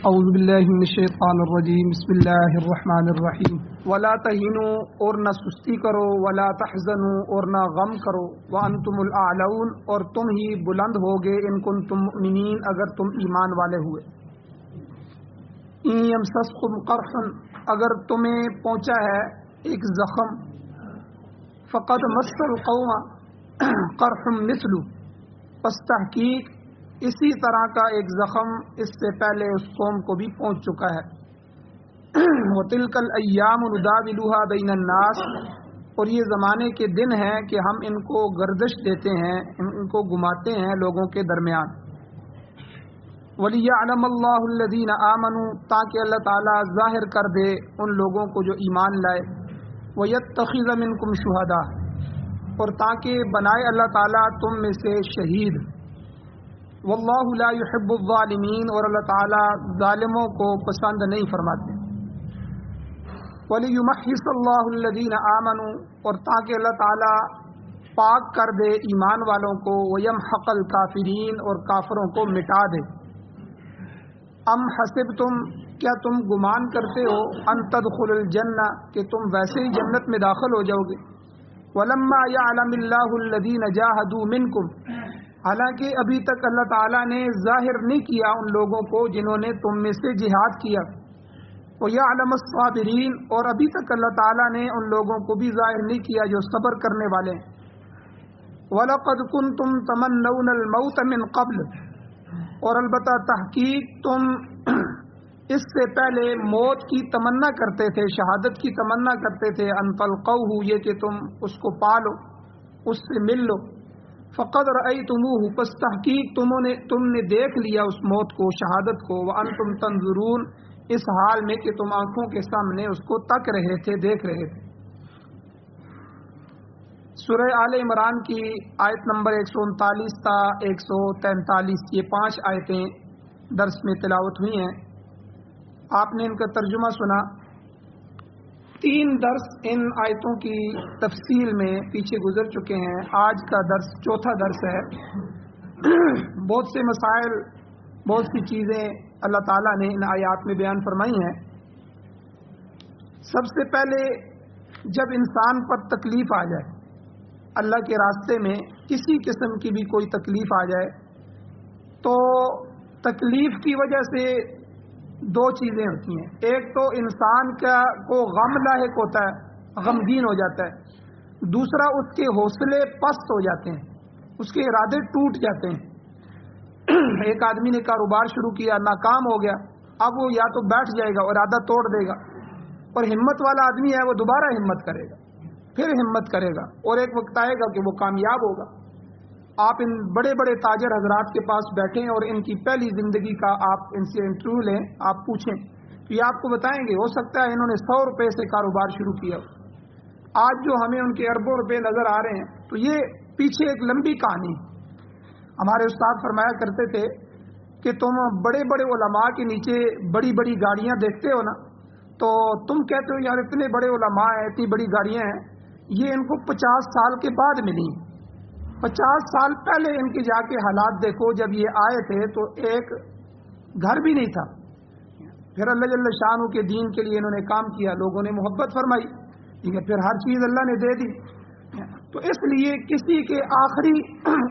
اعوذ باللہ من الشیطان الرجیم بسم اللہ الرحمن الرحیم ولا تہینوا اور نہ سستی کرو ولا تحزنوا اور نہ غم کرو وانتم الاعلون اور تم ہی بلند ہوگے ان کنتم مؤمنین اگر تم ایمان والے ہوئے ان یمسسکم قرح اگر تمہیں پہنچا ہے ایک زخم فقد مس القوم قرح مثلہ پس تحقیق اسی طرح کا ایک زخم اس سے پہلے اس قوم کو بھی پہنچ چکا ہے وَتِلْكَ الْأَيَّامُ نُدَاوِلُهَا بَيْنَ النَّاسِ اور یہ زمانے کے دن ہیں کہ ہم ان کو گردش دیتے ہیں ان کو گھماتے ہیں لوگوں کے درمیان وَلِيَعْلَمَ اللَّهُ الَّذِينَ آمَنُوا تاکہ اللہ تعالیٰ ظاہر کر دے ان لوگوں کو جو ایمان لائے وَيَتَّخِذَ مِنْكُمْ شُهَدَاءَ اور تاکہ بنائے اللہ تعالیٰ تم میں سے شہید واللہ لا يحب الظالمین اور اللہ تعالیٰ ظالموں کو پسند نہیں فرماتے وَلِيُمَحِّصَ اللَّهُ الَّذِينَ آمَنُوا اور تاکہ اللہ تعالیٰ پاک کر دے ایمان والوں کو وَيَمْحَقَ الْكَافِرِينَ اور کافروں کو مٹا دے ام حسبتم کیا تم گمان کرتے ہو ان تدخلوا الجنہ کہ تم ویسے ہی جنت میں داخل ہو جاؤ گے وَلَمَّا يَعْلَمِ اللَّهُ الَّذِينَ جَاهَدُوا مِنْكُمْ حالانکہ ابھی تک اللہ تعالیٰ نے ظاہر نہیں کیا ان لوگوں کو جنہوں نے تم میں سے جہاد کیا وَيَعْلَمَ الصَّابِرِينَ اور ابھی تک اللہ تعالیٰ نے ان لوگوں کو بھی ظاہر نہیں کیا جو صبر کرنے والے ہیں وَلَقَدْ كُنْتُمْ تَمَنَّوْنَ الْمَوْتَ مِنْ قَبْلِ اور البتہ تحقیق تم اس سے پہلے موت کی تمنا کرتے تھے شہادت کی تمنا کرتے تھے ان تلقوہ یہ کہ تم اس کو پالو اس سے مل لو فقد رأیتموہ پس تحقیق تم نے دیکھ لیا اس موت کو شہادت کو وانتم تنظرون اس حال میں کہ تم آنکھوں کے سامنے اس کو تک رہے تھے دیکھ رہے تھے سورہ آل عمران کی آیت نمبر 139 تا 143 یہ 5 آیتیں درس میں تلاوت ہوئی ہیں آپ نے ان کا ترجمہ سنا 3 درس ان آیتوں کی تفصیل میں پیچھے گزر چکے ہیں آج کا درس چوتھا درس ہے بہت سے مسائل بہت سی چیزیں اللہ تعالیٰ نے ان آیات میں بیان فرمائی ہیں سب سے پہلے جب انسان پر تکلیف آ جائے اللہ کے راستے میں کسی قسم کی بھی کوئی تکلیف آ جائے تو تکلیف کی وجہ سے 2 چیزیں ہوتی ہیں ایک تو انسان کو غم لاحق ہوتا ہے غمگین ہو جاتا ہے دوسرا اس کے حوصلے پست ہو جاتے ہیں اس کے ارادے ٹوٹ جاتے ہیں ایک آدمی نے کاروبار شروع کیا ناکام ہو گیا اب وہ یا تو بیٹھ جائے گا ارادہ توڑ دے گا اور ہمت والا آدمی ہے وہ دوبارہ ہمت کرے گا پھر ہمت کرے گا اور ایک وقت آئے گا کہ وہ کامیاب ہوگا آپ ان بڑے بڑے تاجر حضرات کے پاس بیٹھیں اور ان کی پہلی زندگی کا آپ ان سے انٹرویو لیں آپ پوچھیں تو یہ آپ کو بتائیں گے ہو سکتا ہے انہوں نے 100 روپے سے کاروبار شروع کیا آج جو ہمیں ان کے اربوں روپے نظر آ رہے ہیں تو یہ پیچھے ایک لمبی کہانی ہمارے استاد فرمایا کرتے تھے کہ تم بڑے بڑے علماء کے نیچے بڑی بڑی گاڑیاں دیکھتے ہو نا تو تم کہتے ہو یار اتنے بڑے علماء ہیں اتنی بڑی گاڑیاں ہیں یہ ان کو 50 سال کے بعد ملی 50 سال پہلے ان کے جا کے حالات دیکھو جب یہ آئے تھے تو ایک گھر بھی نہیں تھا پھر اللہ جل شانہ کے دین کے لیے انہوں نے کام کیا لوگوں نے محبت فرمائی ٹھیک ہے پھر ہر چیز اللہ نے دے دی تو اس لیے کسی کے آخری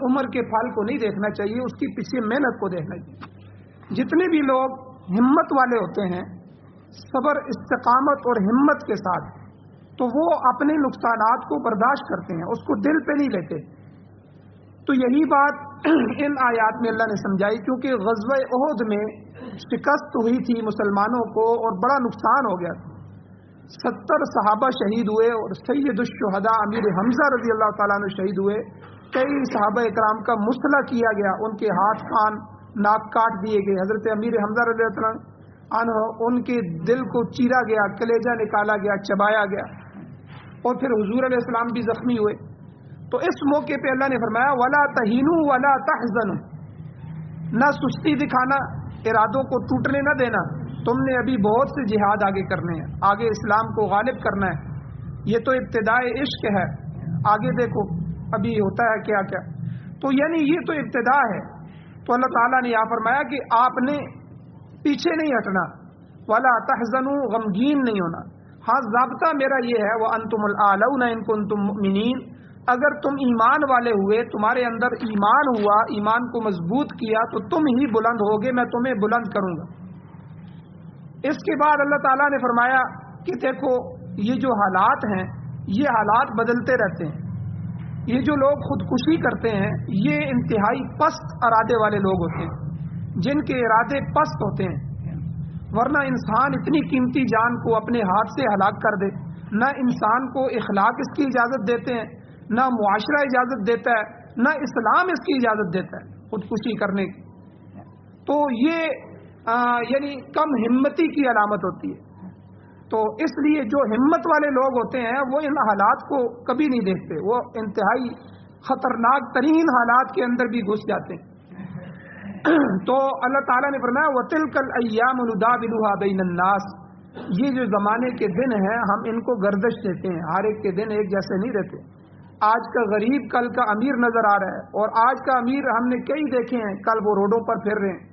عمر کے پھل کو نہیں دیکھنا چاہیے اس کی پیچھے محنت کو دیکھنا چاہیے جتنے بھی لوگ ہمت والے ہوتے ہیں صبر استقامت اور ہمت کے ساتھ تو وہ اپنے نقصانات کو برداشت کرتے ہیں اس کو دل پہ نہیں لیتے تو یہی بات ان آیات میں اللہ نے سمجھائی کیونکہ غزوہ احد میں شکست ہوئی تھی مسلمانوں کو اور بڑا نقصان ہو گیا تھا 70 صحابہ شہید ہوئے اور سید الشہداء امیر حمزہ رضی اللہ تعالیٰ عنہ شہید ہوئے کئی صحابہ اکرام کا مصطلح کیا گیا ان کے ہاتھ کان ناک کاٹ دیے گئے حضرت امیر حمزہ رضی اللہ عنہ ان کے دل کو چیرا گیا کلیجہ نکالا گیا چبایا گیا اور پھر حضور علیہ السلام بھی زخمی ہوئے تو اس موقع پہ اللہ نے فرمایا وَلَا تَهِنُوا وَلَا تَحْزَنُوا نہ سستی دکھانا ارادوں کو ٹوٹنے نہ دینا تم نے ابھی بہت سے جہاد آگے کرنے ہیں آگے اسلام کو غالب کرنا ہے یہ تو ابتدائے عشق ہے آگے دیکھو ابھی ہوتا ہے کیا کیا تو یعنی یہ تو ابتدا ہے تو اللہ تعالیٰ نے یہاں فرمایا کہ آپ نے پیچھے نہیں ہٹنا، ولا تحزنوا غمگین نہیں ہونا۔ ہاں ضابطہ میرا یہ ہے وانتم الاعلون ان کنتم مؤمنین، اگر تم ایمان والے ہوئے، تمہارے اندر ایمان ہوا، ایمان کو مضبوط کیا تو تم ہی بلند ہوگے، میں تمہیں بلند کروں گا۔ اس کے بعد اللہ تعالیٰ نے فرمایا کہ دیکھو یہ جو حالات ہیں یہ حالات بدلتے رہتے ہیں، یہ جو لوگ خودکشی کرتے ہیں یہ انتہائی پست ارادے والے لوگ ہوتے ہیں، جن کے ارادے پست ہوتے ہیں، ورنہ انسان اتنی قیمتی جان کو اپنے ہاتھ سے ہلاک کر دے، نہ انسان کو اخلاق اس کی اجازت دیتے ہیں، نہ معاشرہ اجازت دیتا ہے، نہ اسلام اس کی اجازت دیتا ہے خودکشی کرنے کی۔ تو یہ یعنی کم ہمتی کی علامت ہوتی ہے۔ تو اس لیے جو ہمت والے لوگ ہوتے ہیں وہ ان حالات کو کبھی نہیں دیکھتے، وہ انتہائی خطرناک ترین حالات کے اندر بھی گھس جاتے ہیں۔ تو اللہ تعالیٰ نے فرمایا وَتِلْكَ الْأَيَّامُ نُدَاوِلُهَا بَيْنَ النَّاسِ، یہ جو زمانے کے دن ہیں ہم ان کو گردش دیتے ہیں، ہر ایک کے دن ایک جیسے نہیں رہتے۔ آج کا غریب کل کا امیر نظر آ رہا ہے، اور آج کا امیر ہم نے کئی دیکھے ہیں کل وہ روڈوں پر پھر رہے ہیں۔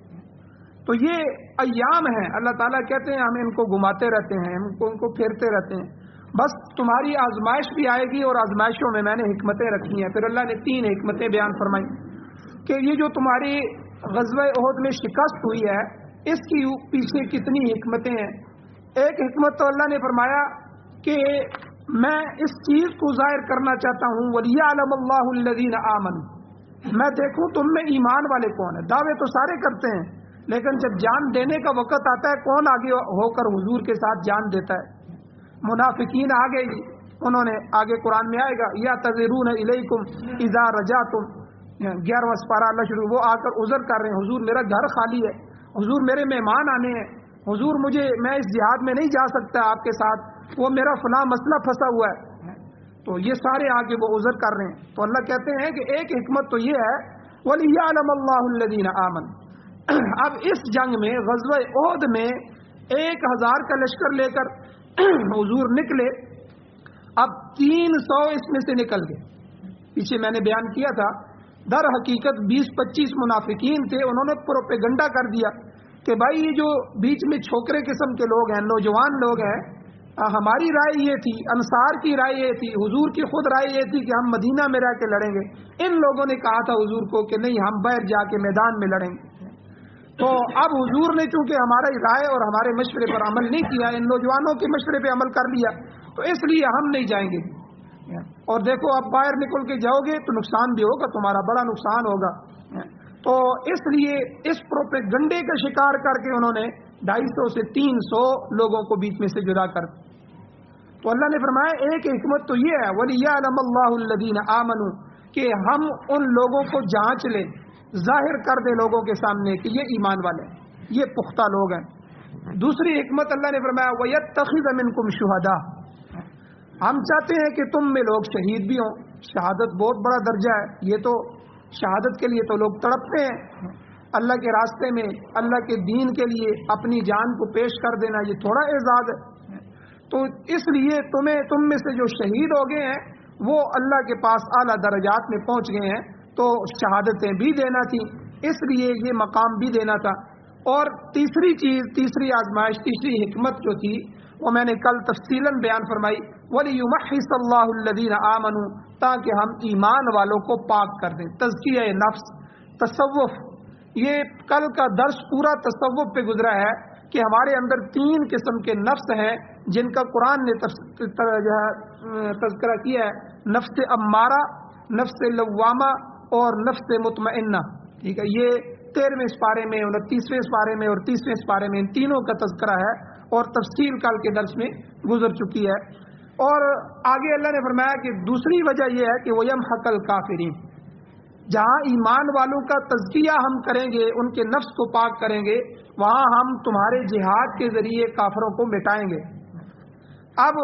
تو یہ ایام ہیں، اللہ تعالیٰ کہتے ہیں ہم ان کو گھماتے رہتے ہیں، ان کو پھیرتے رہتے ہیں، بس تمہاری آزمائش بھی آئے گی اور آزمائشوں میں میں نے حکمتیں رکھی ہیں۔ پھر اللہ نے 3 حکمتیں بیان فرمائی کہ یہ جو تمہاری غزوہ احد میں شکست ہوئی ہے اس کی پیچھے کتنی حکمتیں ہیں۔ ایک حکمت تو اللہ نے فرمایا کہ میں اس چیز کو ظاہر کرنا چاہتا ہوں وَلِيَعْلَمَ اللَّهُ الَّذِينَ آمَنُوا، میں دیکھوں تم میں ایمان والے کون ہیں۔ دعوے تو سارے کرتے ہیں لیکن جب جان دینے کا وقت آتا ہے کون آگے ہو کر حضور کے ساتھ جان دیتا ہے؟ منافقین آ گئی، انہوں نے آگے قرآن میں آئے گا یَعْتَذِرُونَ إِلَيْكُمْ إِذَا رَجَعْتُمْ، 11واں سپارہ اللہ شروع، وہ آ کر عذر کر رہے ہیں، حضور میرا گھر خالی ہے، حضور میرے مہمان آنے ہیں، حضور میں اس جہاد میں نہیں جا سکتا آپ کے ساتھ، وہ میرا فلاں مسئلہ پھنسا ہوا ہے۔ تو یہ سارے آگے وہ عذر کر رہے ہیں۔ تو اللہ کہتے ہیں کہ ایک حکمت تو یہ ہے وَلِيَعْلَمَ اللَّهُ الَّذِينَ آمَنُوا، اب اس جنگ میں غزوہ احد میں 1000 کا لشکر لے کر حضور نکلے، اب 300 اس میں سے نکل گئے۔ پیچھے میں نے بیان کیا تھا در حقیقت 20-25 منافقین تھے، انہوں نے پروپیگنڈا کر دیا کہ بھائی یہ جو بیچ میں چھوکرے قسم کے لوگ ہیں، نوجوان لوگ ہیں، ہماری رائے یہ تھی، انصار کی رائے یہ تھی، حضور کی خود رائے یہ تھی کہ ہم مدینہ میں رہ کے لڑیں گے، ان لوگوں نے کہا تھا حضور کو کہ نہیں ہم باہر جا کے میدان میں لڑیں گے۔ تو اب حضور نے چونکہ ہماری رائے اور ہمارے مشورے پر عمل نہیں کیا، ان نوجوانوں کے مشورے پہ عمل کر لیا، تو اس لیے ہم نہیں جائیں گے۔ اور دیکھو اب باہر نکل کے جاؤ گے تو نقصان بھی ہوگا، تمہارا بڑا نقصان ہوگا۔ تو اس لیے اس پروپیگنڈے کا شکار کر کے انہوں نے 250 سے 300 لوگوں کو بیچ میں سے جدا کر۔ تو اللہ نے فرمایا ایک حکمت تو یہ ہے وَلِيَعْلَمَ اللَّهُ الَّذِينَ آمَنُوا، کہ ہم ان لوگوں کو جانچ لیں، ظاہر کر دے لوگوں کے سامنے کہ یہ ایمان والے ہیں، یہ پختہ لوگ ہیں۔ دوسری حکمت اللہ نے فرمایا وَيَتَّخِذَ مِنْكُمْ شُهَدَاءَ، ہم چاہتے ہیں کہ تم میں لوگ شہید بھی ہوں۔ شہادت بہت بڑا درجہ ہے، یہ تو شہادت کے لیے تو لوگ تڑپتے ہیں، اللہ کے راستے میں اللہ کے دین کے لیے اپنی جان کو پیش کر دینا یہ تھوڑا اعزاز ہے۔ تو اس لیے تم میں سے جو شہید ہو گئے ہیں وہ اللہ کے پاس اعلیٰ درجات میں پہنچ گئے ہیں، تو شہادتیں بھی دینا تھی، اس لیے یہ مقام بھی دینا تھا۔ اور تیسری چیز، تیسری آزمائش، تیسری حکمت جو تھی وہ میں نے کل تفصیلاً بیان فرمائی وَلِيُمَحِّصَ اللَّهُ الَّذِينَ آمَنُوا، تاکہ ہم ایمان والوں کو پاک کر دیں۔ تزکیہ نفس، تصوف، یہ کل کا درس پورا تصوف پہ گزرا ہے کہ ہمارے اندر 3 قسم کے نفس ہیں جن کا قرآن نے تذکرہ کیا ہے، نفس امارہ، نفس لوامہ اور نفس مطمئنہ۔ ٹھیک ہے، یہ 13ویں سپارے میں، 29ویں سپارے میں اور 30ویں سپارے میں ان تینوں کا تذکرہ ہے اور تفصیل کل کے درس میں گزر چکی ہے۔ اور آگے اللہ نے فرمایا کہ دوسری وجہ یہ ہے کہ وَيَمْحَقَ الْكَافِرِينَ، جہاں ایمان والوں کا تزکیہ ہم کریں گے، ان کے نفس کو پاک کریں گے، وہاں ہم تمہارے جہاد کے ذریعے کافروں کو مٹائیں گے۔ اب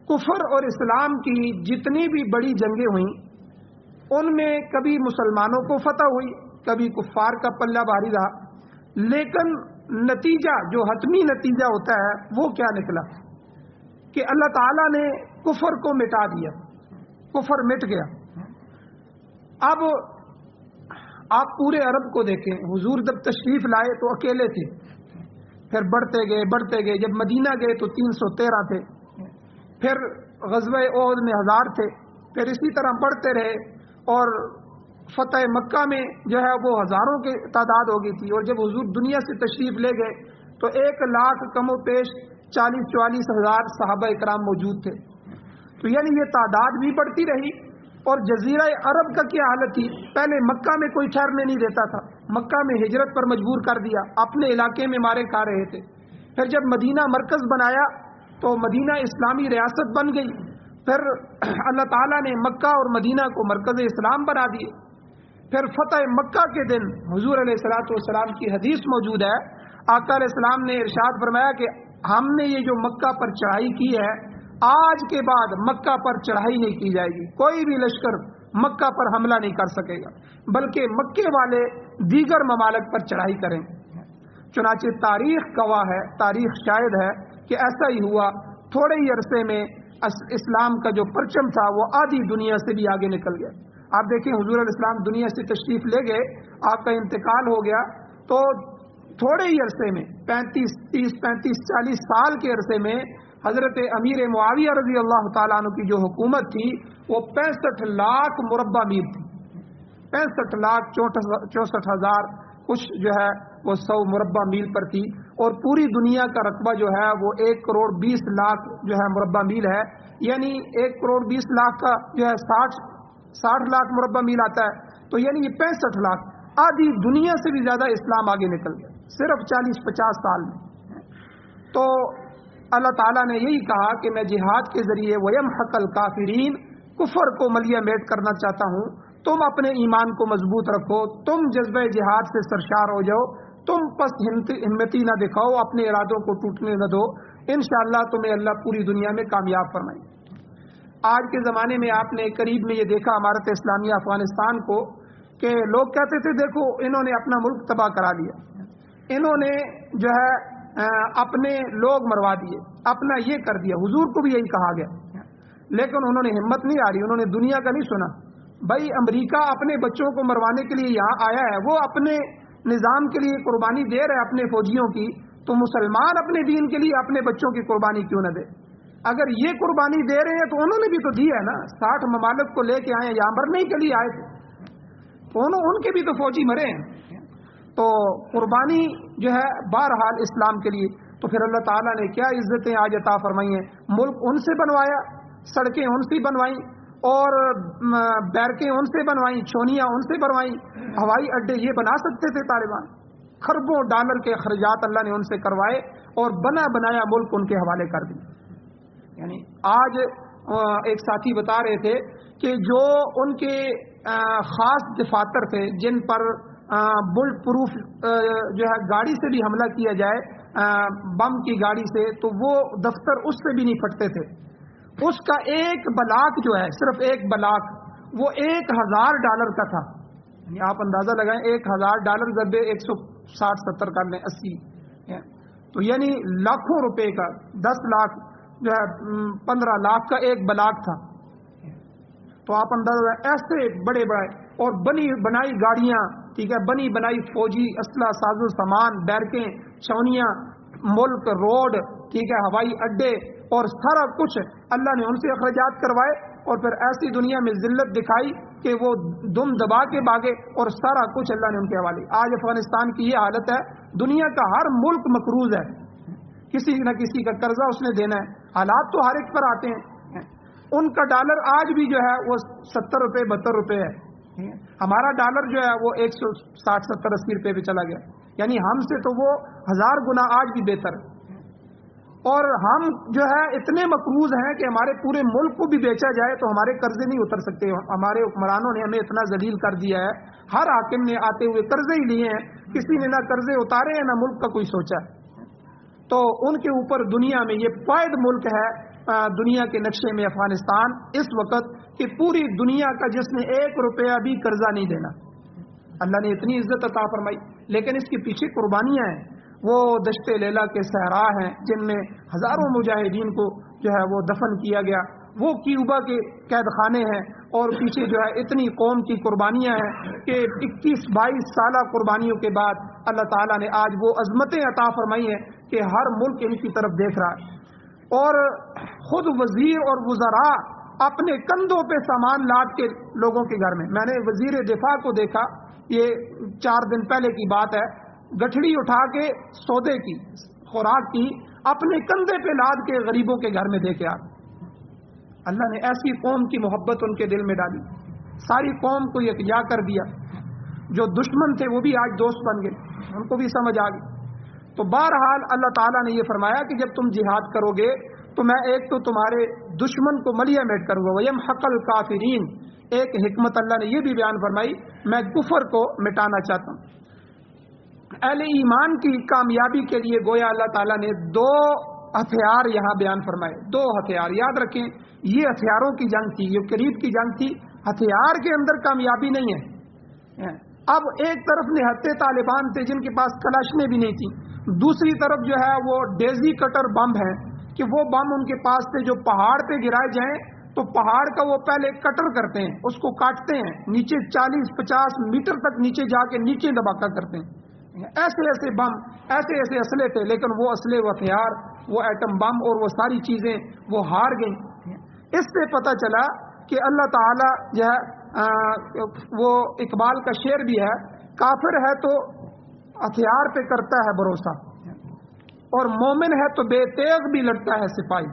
کفر اور اسلام کی جتنی بھی بڑی جنگیں ہوئیں ان میں کبھی مسلمانوں کو فتح ہوئی، کبھی کفار کا پلہ بھاری رہا، لیکن نتیجہ جو حتمی نتیجہ ہوتا ہے وہ کیا نکلا کہ اللہ تعالیٰ نے کفر کو مٹا دیا، کفر مٹ گیا۔ اب آپ پورے عرب کو دیکھیں، حضور جب تشریف لائے تو اکیلے تھے، پھر بڑھتے گئے. جب مدینہ گئے تو 313 تھے. پھر غزوہ احد میں 1000 تھے. پھر اسی طرح بڑھتے رہے اور فتح مکہ میں جو ہے وہ ہزاروں کی تعداد ہو گئی تھی. اور جب حضور دنیا سے تشریف لے گئے تو 1 لاکھ کم و پیش 40-44 ہزار صحابہ اکرام موجود تھے. تو یعنی یہ تعداد بھی بڑھتی رہی. اور جزیرہ عرب کا کیا حالت تھی؟ پہلے مکہ میں کوئی ٹھہرنے نہیں دیتا تھا. مکہ میں ہجرت پر مجبور کر دیا, اپنے علاقے میں مارے کھا رہے تھے. پھر جب مدینہ مرکز بنایا تو مدینہ اسلامی ریاست بن گئی. پھر اللہ تعالیٰ نے مکہ اور مدینہ کو مرکز اسلام بنا دیے. پھر فتح مکہ کے دن حضور علیہ الصلوۃ والسلام کی حدیث موجود ہے. آقا علیہ السلام نے ارشاد فرمایا کہ ہم نے یہ جو مکہ پر چڑھائی کی ہے, آج کے بعد مکہ پر چڑھائی نہیں کی جائے گی. کوئی بھی لشکر مکہ پر حملہ نہیں کر سکے گا, بلکہ مکے والے دیگر ممالک پر چڑھائی کریں. چنانچہ تاریخ گواہ ہے, تاریخ شاہد ہے کہ ایسا ہی ہوا. تھوڑے ہی عرصے میں اسلام کا جو پرچم تھا وہ آدھی دنیا سے بھی آگے نکل گیا. آپ دیکھیں حضور علیہ السلام دنیا سے تشریف لے گئے, آپ کا انتقال ہو گیا, تو تھوڑے ہی عرصے میں 35-40 سال کے عرصے میں حضرت امیر معاویہ رضی اللہ تعالیٰ عنہ کی جو حکومت تھی وہ 65 لاکھ مربع میل تھی. 65,64,000 کچھ جو ہے وہ 100 مربع میل پر تھی. اور پوری دنیا کا رقبہ جو ہے وہ 1,20,00,000 جو ہے مربع میل ہے. یعنی 1,20,00,000 کا جو ہے 60 لاکھ مربع میل آتا ہے. تو یعنی یہ 65 لاکھ, آدھی دنیا سے بھی زیادہ اسلام آگے نکل گیا صرف 40-50 سال میں. تو اللہ تعالیٰ نے یہی کہا کہ میں جہاد کے ذریعے وَيَمْحَقَ الْكَافِرِينَ, کفر کو ملیہ میٹ کرنا چاہتا ہوں. تم اپنے ایمان کو مضبوط رکھو, تم جذبہ جہاد سے سرشار ہو جاؤ, تم پس ہمتی نہ دکھاؤ, اپنے ارادوں کو ٹوٹنے نہ دو. انشاءاللہ تمہیں اللہ پوری دنیا میں کامیاب فرمائے. آج کے زمانے میں آپ نے قریب میں یہ دیکھا امارت اسلامیہ افغانستان کو کہ لوگ کہتے تھے دیکھو انہوں نے اپنا ملک تباہ کرا لیا, انہوں نے جو ہے اپنے لوگ مروا دیے, اپنا یہ کر دیا. حضور کو بھی یہی کہا گیا, لیکن انہوں نے ہمت نہیں ہاری, انہوں نے دنیا کا نہیں سنا. بھائی امریکہ اپنے بچوں کو مروانے کے لیے یہاں آیا ہے, وہ اپنے نظام کے لیے قربانی دے رہے اپنے فوجیوں کی, تو مسلمان اپنے دین کے لیے اپنے بچوں کی قربانی کیوں نہ دے؟ اگر یہ قربانی دے رہے ہیں تو انہوں نے بھی تو دی ہے نا. 60 ممالک کو لے کے آئے, یہاں مرنے کے لیے آئے تھے, تو ان کے بھی تو فوجی مرے ہیں. تو قربانی جو ہے بہرحال اسلام کے لیے. تو پھر اللہ تعالیٰ نے کیا عزتیں آج عطا فرمائی ہیں. ملک ان سے بنوایا, سڑکیں ان سے بنوائیں, اور بیرکیں ان سے بنوائیں, چھونیاں ان سے بنوائیں, ہوائی اڈے یہ بنا سکتے تھے طالبان. خربوں ڈالر کے اخراجات اللہ نے ان سے کروائے اور بنا بنایا ملک ان کے حوالے کر دیا. یعنی آج ایک ساتھی بتا رہے تھے کہ جو ان کے خاص دفاتر تھے جن پر بلٹ پروف جو ہے گاڑی سے بھی حملہ کیا جائے, بم کی گاڑی سے, تو وہ دفتر اس سے بھی نہیں پھٹتے تھے. اس کا ایک بلاک جو ہے, صرف ایک بلاک, وہ $1,000 کا تھا. یعنی آپ اندازہ لگائیں $1,000 ضربے 160-70 کر لیں 80, تو یعنی لاکھوں روپے کا, 10 لاکھ جو ہے 15 لاکھ کا ایک بلاک تھا. تو آپ اندازہ ایسے بڑے بڑے اور بنی بنائی گاڑیاں, ٹھیک ہے, بنی بنائی فوجی اسلحہ ساز و سامان, بیرکیں, چھونیاں, ملک, روڈ, ٹھیک ہے, ہوائی اڈے, اور سارا کچھ اللہ نے ان سے اخراجات کروائے. اور پھر ایسی دنیا میں ذلت دکھائی کہ وہ دم دبا کے بھاگے, اور سارا کچھ اللہ نے ان کے حوالے. آج افغانستان کی یہ حالت ہے, دنیا کا ہر ملک مقروض ہے, کسی نہ کسی کا قرضہ اس نے دینا ہے. حالات تو ہر ایک پر آتے ہیں. ان کا ڈالر آج بھی جو ہے وہ 70 روپے 72 روپے ہے. ہمارا ڈالر جو ہے وہ 160 70 80 روپے پہ چلا گیا. یعنی ہم سے تو وہ 1000 گنا آج بھی بہتر ہے. اور ہم جو ہے اتنے مقروض ہیں کہ ہمارے پورے ملک کو بھی بیچا جائے تو ہمارے قرضے نہیں اتر سکتے. ہمارے حکمرانوں نے ہمیں اتنا ذلیل کر دیا ہے, ہر حاکم نے آتے ہوئے قرضے ہی لیے ہیں, کسی نے نہ قرضے اتارے ہیں نہ ملک کا کوئی سوچا. تو ان کے اوپر دنیا میں یہ قائد ملک ہے دنیا کے نقشے میں افغانستان اس وقت, کہ پوری دنیا کا جس نے $1 بھی قرضہ نہیں دینا. اللہ نے اتنی عزت عطا فرمائی, لیکن اس کے پیچھے قربانیاں ہیں. وہ دشت لیلا کے صحرا ہیں جن میں ہزاروں مجاہدین کو جو ہے وہ دفن کیا گیا. وہ کیوبا کے قید خانے ہیں, اور پیچھے جو ہے اتنی قوم کی قربانیاں ہیں کہ 21-22 سالہ قربانیوں کے بعد اللہ تعالیٰ نے آج وہ عظمتیں عطا فرمائی ہیں کہ ہر ملک ان کی طرف دیکھ رہا ہے، اور خود وزیر اور وزراء اپنے کندھوں پہ سامان لاد کے لوگوں کے گھر میں نے وزیر دفاع کو دیکھا، یہ 4 دن پہلے کی بات ہے، گٹھڑی اٹھا کے سودے کی، خوراک کی، اپنے کندھے پہ لاد کے غریبوں کے گھر میں دے کے آ، اللہ نے ایسی قوم کی محبت ان کے دل میں ڈالی، ساری قوم کو یکجا کر دیا، جو دشمن تھے وہ بھی آج دوست بن گئے، ان کو بھی سمجھ آ گئی۔ تو بہرحال اللہ تعالیٰ نے یہ فرمایا کہ جب تم جہاد کرو گے تو میں ایک تو تمہارے دشمن کو ملیہ میٹ کروں گا، وَيَمْحَقَ الْكَافِرِينَ، ایک حکمت اللہ نے یہ بھی بیان فرمائی، میں کفر کو مٹانا چاہتا ہوں۔ اہل ایمان کی کامیابی کے لیے گویا اللہ تعالیٰ نے 2 ہتھیار یہاں بیان فرمائے، 2 ہتھیار یاد رکھیں، یہ ہتھیاروں کی جنگ تھی، یہ قریب کی جنگ تھی، ہتھیار کے اندر کامیابی نہیں ہے۔ اب ایک طرف نہتے طالبان تھے جن کے پاس کلاشنیں بھی نہیں تھیں، دوسری طرف جو ہے وہ ڈیزی کٹر بم ہیں کہ وہ بم ان کے پاس تھے جو پہاڑ پہ گرائے جائیں تو پہاڑ کا وہ پہلے کٹر کرتے ہیں، اس کو کاٹتے ہیں، نیچے 40-50 میٹر تک نیچے جا کے نیچے دھماکہ کرتے ہیں، ایسے بم، ایسے اسلحے تھے، لیکن وہ اسلحے، وہ ہتھیار، وہ ایٹم بم اور وہ ساری چیزیں وہ ہار گئیں۔ اس سے پتہ چلا کہ اللہ تعالیٰ جو ہے وہ اقبال کا شعر بھی ہے، کافر ہے تو ہتھیار پہ کرتا ہے بھروسہ، اور مومن ہے تو بے تیغ بھی لڑتا ہے سپاہی۔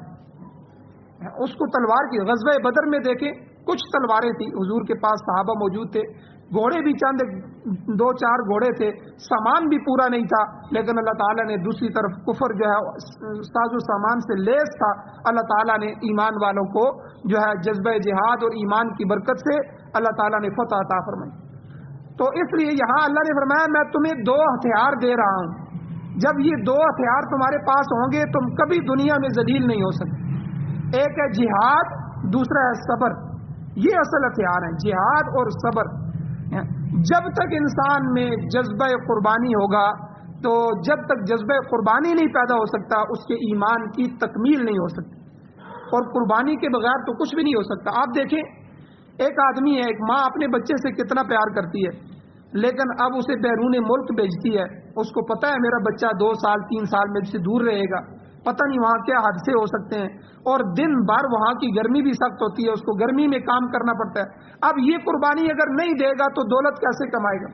اس کو تلوار کی، غزوہ بدر میں دیکھیں کچھ تلواریں تھیں، حضور کے پاس صحابہ موجود تھے، گھوڑے بھی چند 2-4 گھوڑے تھے، سامان بھی پورا نہیں تھا، لیکن اللہ تعالیٰ نے دوسری طرف کفر جو ہے ساز و سامان سے لیس تھا، اللہ تعالیٰ نے ایمان والوں کو جو ہے جذبہ جہاد اور ایمان کی برکت سے اللہ تعالیٰ نے فتح عطا فرمائی۔ تو اس لیے یہاں اللہ نے فرمایا میں تمہیں 2 ہتھیار دے رہا ہوں، جب یہ 2 ہتھیار تمہارے پاس ہوں گے تم کبھی دنیا میں ذلیل نہیں ہو سکتے، ایک ہے جہاد، دوسرا ہے صبر، یہ اصل ہتھیار ہیں، جہاد اور صبر۔ جب تک انسان میں جذبہ قربانی ہوگا، تو جب تک جذبہ قربانی نہیں پیدا ہو سکتا اس کے ایمان کی تکمیل نہیں ہو سکتی، اور قربانی کے بغیر تو کچھ بھی نہیں ہو سکتا۔ آپ دیکھیں ایک آدمی ہے، ایک ماں اپنے بچے سے کتنا پیار کرتی ہے، لیکن اب اسے بیرون ملک بھیجتی ہے، اس کو پتہ ہے میرا بچہ 2 سال 3 سال میرے سے دور رہے گا، پتہ نہیں وہاں کیا حادثے ہو سکتے ہیں، اور دن بھر وہاں کی گرمی بھی سخت ہوتی ہے، اس کو گرمی میں کام کرنا پڑتا ہے۔ اب یہ قربانی اگر نہیں دے گا تو دولت کیسے کمائے گا؟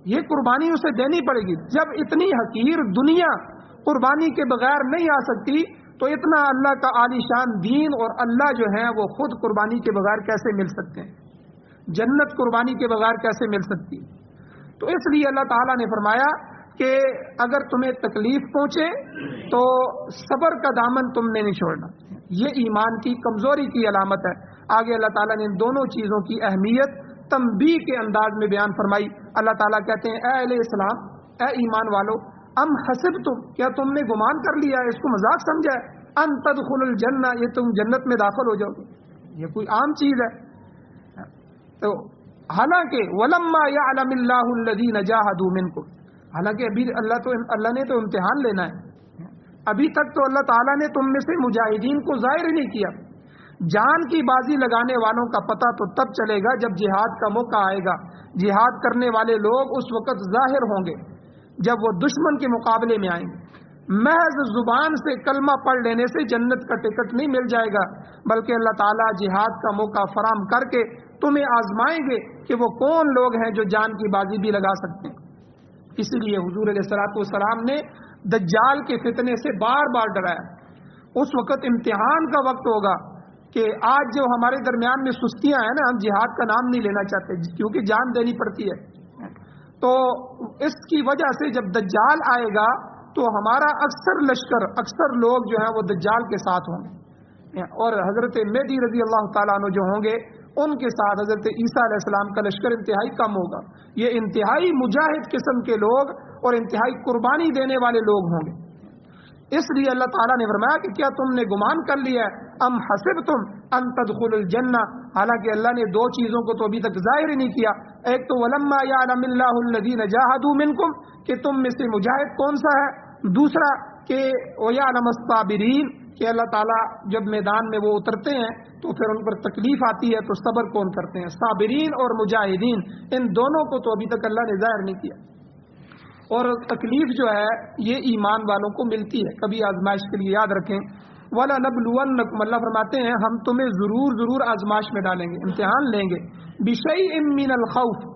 یہ قربانی اسے دینی پڑے گی۔ جب اتنی حقیر دنیا قربانی کے بغیر نہیں آ سکتی تو اتنا اللہ کا عالی شان دین اور اللہ جو ہے وہ خود قربانی کے بغیر کیسے مل سکتے ہیں؟ جنت قربانی کے بغیر کیسے مل سکتی؟ تو اس لیے اللہ تعالیٰ نے فرمایا کہ اگر تمہیں تکلیف پہنچے تو صبر کا دامن تم نے نہیں چھوڑنا، یہ ایمان کی کمزوری کی علامت ہے۔ آگے اللہ تعالیٰ نے ان دونوں چیزوں کی اہمیت تنبیہ کے انداز میں بیان فرمائی۔ اللہ تعالیٰ کہتے ہیں اے اہل اسلام، اے ایمان والو، ام حسبتم، کیا تم نے گمان کر لیا ہے، اس کو مذاق سمجھا ہے، ان تدخلوا الجنہ، یہ تم جنت میں داخل ہو جاؤ گے، یہ کوئی عام چیز ہے؟ تو حالانکہ ولما یعلم اللہ الذین جاہدوا منکم، حالانکہ ابھی اللہ نے تو امتحان لینا ہے، ابھی تک تو اللہ تعالیٰ نے تم میں سے مجاہدین کو ظاہر ہی نہیں کیا۔ جان کی بازی لگانے والوں کا پتہ تو تب چلے گا جب جہاد کا موقع آئے گا، جہاد کرنے والے لوگ اس وقت ظاہر ہوں گے جب وہ دشمن کے مقابلے میں آئیں گے۔ محض زبان سے کلمہ پڑھ لینے سے جنت کا ٹکٹ نہیں مل جائے گا، بلکہ اللہ تعالیٰ جہاد کا موقع فراہم کر کے تمہیں آزمائیں گے کہ وہ کون لوگ ہیں جو جان کی بازی بھی لگا سکتے ہیں۔ اسی لیے حضور علیہ الصلوۃ والسلام نے دجال کے فتنے سے بار بار ڈرایا۔ اس وقت امتحان کا وقت ہوگا کہ آج جو ہمارے درمیان میں سستیاں ہیں نا، ہم جہاد کا نام نہیں لینا چاہتے کیونکہ جان دینی پڑتی ہے، تو اس کی وجہ سے جب دجال آئے گا تو ہمارا اکثر لشکر، اکثر لوگ جو ہیں وہ دجال کے ساتھ ہوں گے، اور حضرت مہدی رضی اللہ تعالیٰ عنہ جو ہوں گے ان کے ساتھ حضرت عیسیٰ علیہ السلام کا لشکر انتہائی کم ہوگا۔ یہ انتہائی مجاہد قسم کے لوگ اور انتہائی قربانی دینے والے لوگ ہوں گے۔ اس لیے اللہ تعالیٰ نے فرمایا کہ کیا تم نے گمان کر لیا ہے، ام حسبتم ان تدخلوا الجنہ، حالانکہ اللہ نے 2 چیزوں کو تو ابھی تک ظاہر ہی نہیں کیا۔ ایک تو ولما یعلم اللہ الذین جاہدوا منکم، کہ تم میں سے مجاہد کون سا ہے، دوسرا کہ ویعلم الصابرین، کہ اللہ تعالیٰ جب میدان میں وہ اترتے ہیں تو پھر ان پر تکلیف آتی ہے تو صبر کون کرتے ہیں؟ صابرین اور مجاہدین، ان دونوں کو تو ابھی تک اللہ نے ظاہر نہیں کیا۔ اور تکلیف جو ہے یہ ایمان والوں کو ملتی ہے کبھی آزمائش کے لیے، یاد رکھیں وَلَنَبْلُوَنَّكُمْ، اللہ فرماتے ہیں ہم تمہیں ضرور آزمائش میں ڈالیں گے، امتحان لیں گے، بِشَيْءٍ مِّنَ الْخَوْفِ،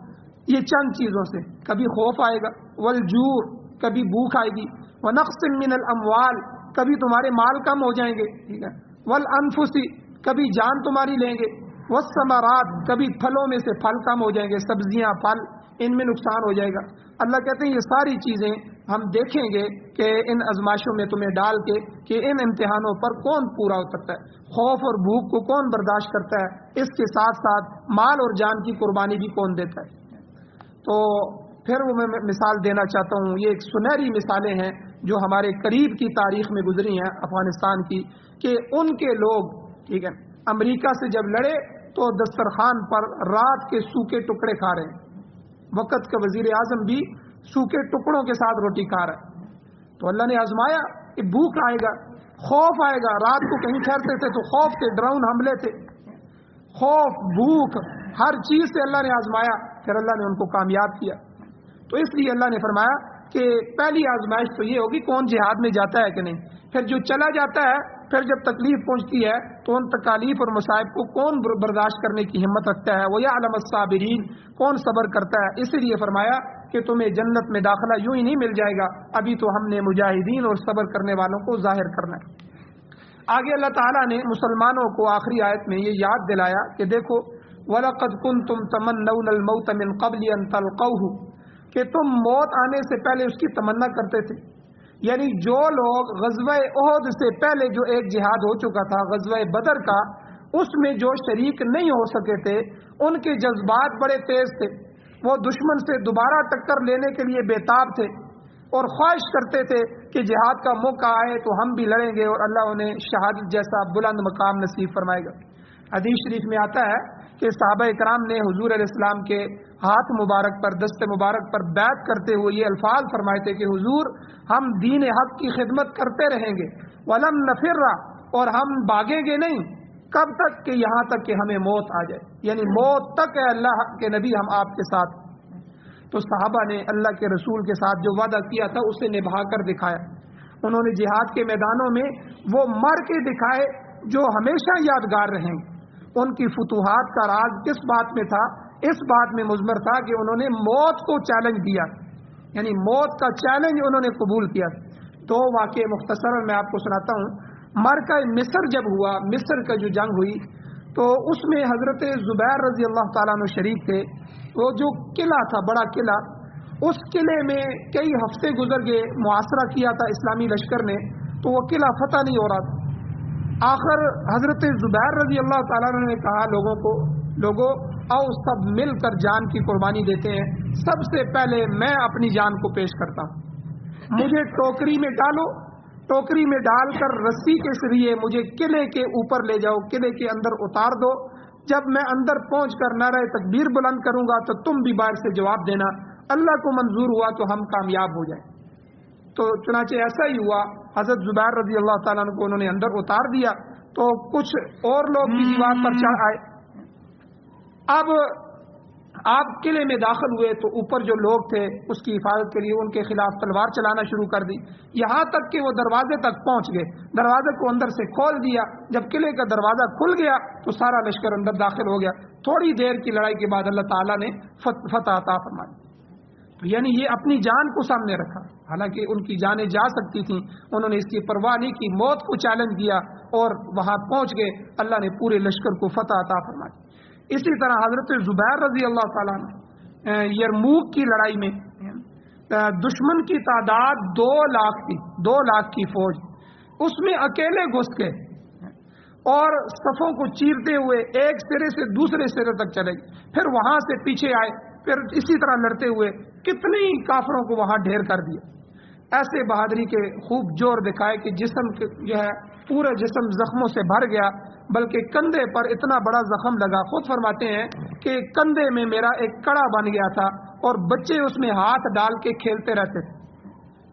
یہ چند چیزوں سے، کبھی خوف آئے گا، وَالْجُوعِ، کبھی بھوک آئے گی، وَنَقْصٍ مِّنَ الْأَمْوَالِ، کبھی تمہارے مال کم ہو جائیں گے، ٹھیک ہے، وَالْأَنفُسِ، کبھی جان تمہاری لیں گے، وَالثَّمَرَاتِ، کبھی پھلوں میں سے پھل کم ہو جائیں گے، سبزیاں پھل ان میں نقصان ہو جائے گا۔ اللہ کہتے ہیں یہ ساری چیزیں ہم دیکھیں گے کہ ان آزمائشوں میں تمہیں ڈال کے کہ ان امتحانوں پر کون پورا اترتا ہے، خوف اور بھوک کو کون برداشت کرتا ہے، اس کے ساتھ ساتھ مال اور جان کی قربانی بھی کون دیتا ہے۔ تو پھر وہ میں مثال دینا چاہتا ہوں، یہ ایک سنہری مثالیں ہیں جو ہمارے قریب کی تاریخ میں گزری ہیں افغانستان کی، کہ ان کے لوگ، ٹھیک ہے، امریکہ سے جب لڑے تو دسترخوان پر رات کے سوکھے ٹکڑے کھا رہے ہیں، وقت کا وزیر اعظم بھی سوکھے ٹکڑوں کے ساتھ روٹی کھا رہا ہے۔ تو اللہ نے آزمایا کہ بھوک آئے گا، خوف آئے گا، رات کو کہیں ٹھہرتے تھے تو خوف کے ڈرون حملے تھے، خوف بھوک ہر چیز سے اللہ نے آزمایا، پھر اللہ نے ان کو کامیاب کیا۔ تو اس لیے اللہ نے فرمایا کہ پہلی آزمائش تو یہ ہوگی کون جہاد میں جاتا ہے کہ نہیں، پھر جو چلا جاتا ہے پھر جب تکلیف پہنچتی ہے تو ان تکالیف اور مصائب کو کون برداشت کرنے کی ہمت رکھتا ہے، وہ یعلم الصابرین، کون صبر کرتا ہے۔ اسی لیے فرمایا کہ تمہیں جنت میں داخلہ یوں ہی نہیں مل جائے گا، ابھی تو ہم نے مجاہدین اور صبر کرنے والوں کو ظاہر کرنا ہے۔ آگے اللہ تعالیٰ نے مسلمانوں کو آخری آیت میں یہ یاد دلایا کہ دیکھو وَلَقَدْ كُنْتُمْ تَمَنَّوْنَ الْمَوْتَ مِنْ قَبْلِ أَنْ تَلْقَوْهُ، کہ تم موت آنے سے پہلے اس کی تمنا کرتے تھے۔ یعنی جو لوگ غزوہ احد سے پہلے جو ایک جہاد ہو چکا تھا، غزوہ بدر کا، اس میں جو شریک نہیں ہو سکے تھے، ان کے جذبات بڑے تیز تھے، وہ دشمن سے دوبارہ ٹکر لینے کے لیے بےتاب تھے اور خواہش کرتے تھے کہ جہاد کا موقع آئے تو ہم بھی لڑیں گے اور اللہ انہیں شہادت جیسا بلند مقام نصیب فرمائے گا۔ حدیث شریف میں آتا ہے کہ صحابہ کرام نے حضور علیہ السلام کے ہاتھ مبارک پر، دست مبارک پر بیعت کرتے ہوئے یہ الفاظ فرمائے تھے کہ حضور ہم دین حق کی خدمت کرتے رہیں گے، وَلَمْ نَفِرَّ، اور ہم بھاگیں گے نہیں، کب تک کہ یہاں تک کہ ہمیں موت آ جائے، یعنی موت تک ہے اللہ کے نبی ہم آپ کے ساتھ۔ تو صحابہ نے اللہ کے رسول کے ساتھ جو وعدہ کیا تھا اسے نبھا کر دکھایا، انہوں نے جہاد کے میدانوں میں وہ مر کے دکھائے جو ہمیشہ یادگار رہیں گے۔ ان کی فتوحات کا راز کس بات میں تھا؟ اس بات میں مضمر تھا کہ انہوں نے موت کو چیلنج دیا، یعنی موت کا چیلنج انہوں نے قبول کیا۔ دو واقعے مختصر میں آپ کو سناتا ہوں۔ معرکہ مصر جب ہوا، مصر کا جو جنگ ہوئی تو اس میں حضرت زبیر رضی اللہ تعالیٰ عنہ شریک تھے۔ وہ جو قلعہ تھا، بڑا قلعہ، اس قلعے میں کئی ہفتے گزر گئے، محاصرہ کیا تھا اسلامی لشکر نے، تو وہ قلعہ فتح نہیں ہو رہا تھا۔ آخر حضرت زبیر رضی اللہ تعالیٰ عنہ نے کہا لوگوں آؤ سب مل کر جان کی قربانی دیتے ہیں، سب سے پہلے میں اپنی جان کو پیش کرتا ہوں، مجھے ٹوکری میں ڈالو، ٹوکری میں ڈال کر رسی کے ذریعے مجھے قلعے کے اوپر لے جاؤ، قلعے کے اندر اتار دو، جب میں اندر پہنچ کر نعرہ تکبیر بلند کروں گا تو تم بھی باہر سے جواب دینا، اللہ کو منظور ہوا تو ہم کامیاب ہو جائیں۔ تو چنانچہ ایسا ہی ہوا، حضرت زبیر رضی اللہ تعالیٰ عنہ کو انہوں نے اندر اتار دیا تو کچھ اور لوگ بھی دیوار پر چڑھ آئے۔ اب آپ قلعے میں داخل ہوئے تو اوپر جو لوگ تھے اس کی حفاظت کے لیے ان کے خلاف تلوار چلانا شروع کر دی، یہاں تک کہ وہ دروازے تک پہنچ گئے، دروازے کو اندر سے کھول دیا۔ جب قلعے کا دروازہ کھل گیا تو سارا لشکر اندر داخل ہو گیا۔ تھوڑی دیر کی لڑائی کے بعد اللہ تعالیٰ نے فتح عطا فرمائی۔ تو یعنی یہ اپنی جان کو سامنے رکھا، حالانکہ ان کی جانیں جا سکتی تھیں، انہوں نے اس کی پرواہ نہیں کی، موت کو چیلنج کیا اور وہاں پہنچ گئے، اللہ نے پورے لشکر کو فتح عطا فرمائی۔ اسی طرح حضرت زبیر رضی اللہ تعالیٰ عنہ یرموک کی لڑائی میں دشمن کی تعداد 2 لاکھ تھی، 2 لاکھ کی فوج، اس میں اکیلے گھس گئے اور صفوں کو چیرتے ہوئے ایک سرے سے دوسرے سرے تک چلے گئے، پھر وہاں سے پیچھے آئے، پھر اسی طرح لڑتے ہوئے کتنی کافروں کو وہاں ڈھیر کر دیا۔ ایسے بہادری کے خوب جور دکھائے کہ جسم جو ہے پورا جسم زخموں سے بھر گیا، بلکہ کندھے پر اتنا بڑا زخم لگا، خود فرماتے ہیں کہ کندھے میں میرا ایک کڑا بن گیا تھا اور بچے اس میں ہاتھ ڈال کے کھیلتے رہتے تھے۔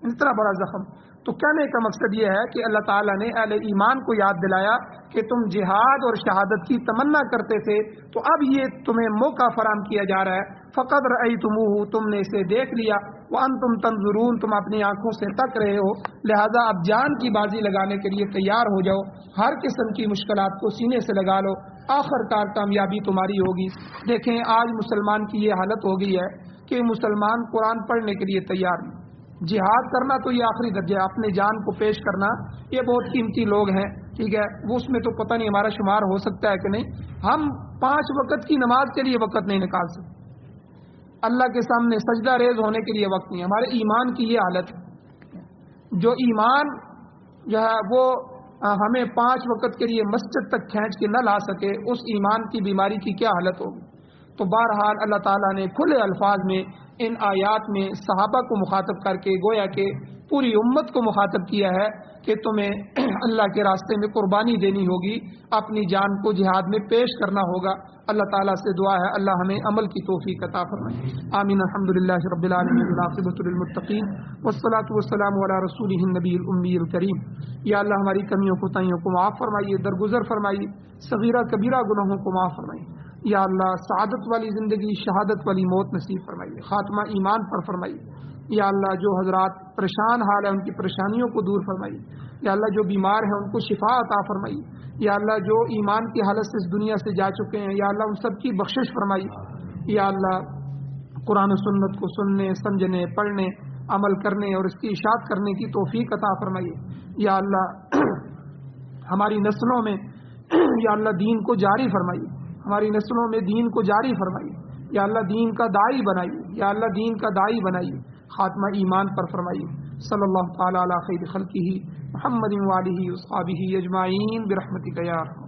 اتنا بڑا زخم. تو کہنے کا مقصد یہ ہے کہ اللہ تعالیٰ نے اہل ایمان کو یاد دلایا کہ تم جہاد اور شہادت کی تمنا کرتے تھے، تو اب یہ تمہیں موقع فراہم کیا جا رہا ہے. فقد رأیتموہ، تم نے اسے دیکھ لیا، وانتم تنظرون، تم اپنی آنکھوں سے تک رہے ہو، لہذا اب جان کی بازی لگانے کے لیے تیار ہو جاؤ، ہر قسم کی مشکلات کو سینے سے لگا لو، آخر کار کامیابی تمہاری ہوگی. دیکھیں آج مسلمان کی یہ حالت ہو گئی ہے کہ مسلمان قرآن پڑھنے کے لیے تیار نہیں. جہاد کرنا تو یہ آخری درجہ ہے، اپنے جان کو پیش کرنا، یہ بہت قیمتی لوگ ہیں، ٹھیک ہے، وہ اس میں تو پتہ نہیں ہمارا شمار ہو سکتا ہے کہ نہیں. ہم 5 وقت کی نماز کے لیے وقت نہیں نکال سکتے، اللہ کے سامنے سجدہ ریز ہونے کے لیے وقت نہیں. ہمارے ایمان کی یہ حالت ہے. جو ایمان جو ہے وہ ہمیں 5 وقت کے لیے مسجد تک کھینچ کے نہ لا سکے، اس ایمان کی بیماری کی کیا حالت ہوگی. تو بہرحال اللہ تعالیٰ نے کھلے الفاظ میں ان آیات میں صحابہ کو مخاطب کر کے گویا کہ پوری امت کو مخاطب کیا ہے کہ تمہیں اللہ کے راستے میں قربانی دینی ہوگی، اپنی جان کو جہاد میں پیش کرنا ہوگا. اللہ تعالیٰ سے دعا ہے اللہ ہمیں عمل کی توفیق عطا فرمائے. آمین. الحمدللہ رب العالمین والعاقبۃ للمتقین والصلاۃ والسلام علی رسولہ النبی الأمی الکریم. یا اللہ ہماری کمیوں کوتاہیوں کو معاف فرمائیے، درگزر فرمائیے، صغیرہ کبیرہ گناہوں کو معاف فرمائیے. یا اللہ سعادت والی زندگی، شہادت والی موت نصیب فرمائیے، خاتمہ ایمان پر فرمائیے. یا اللہ جو حضرات پریشان حال ہیں ان کی پریشانیوں کو دور فرمائیے. یا اللہ جو بیمار ہیں ان کو شفا عطا فرمائیے. یا اللہ جو ایمان کی حالت سے اس دنیا سے جا چکے ہیں یا اللہ ان سب کی بخشش فرمائیے. یا اللہ قرآن و سنت کو سننے، سمجھنے، پڑھنے، عمل کرنے اور اس کی اشاعت کرنے کی توفیق عطا فرمائیے. یا اللہ ہماری نسلوں میں یا اللہ دین کو جاری فرمائیے، ہماری نسلوں میں دین کو جاری فرمائیے. یا اللہ دین کا داعی بنائیے، یا اللہ دین کا داعی بنائیے، خاتمہ ایمان پر فرمائیے. صلی اللہ تعالی علی خیر خلقہ محمد وآلہ وصحبہ اجمعین برحمتک یا ارحم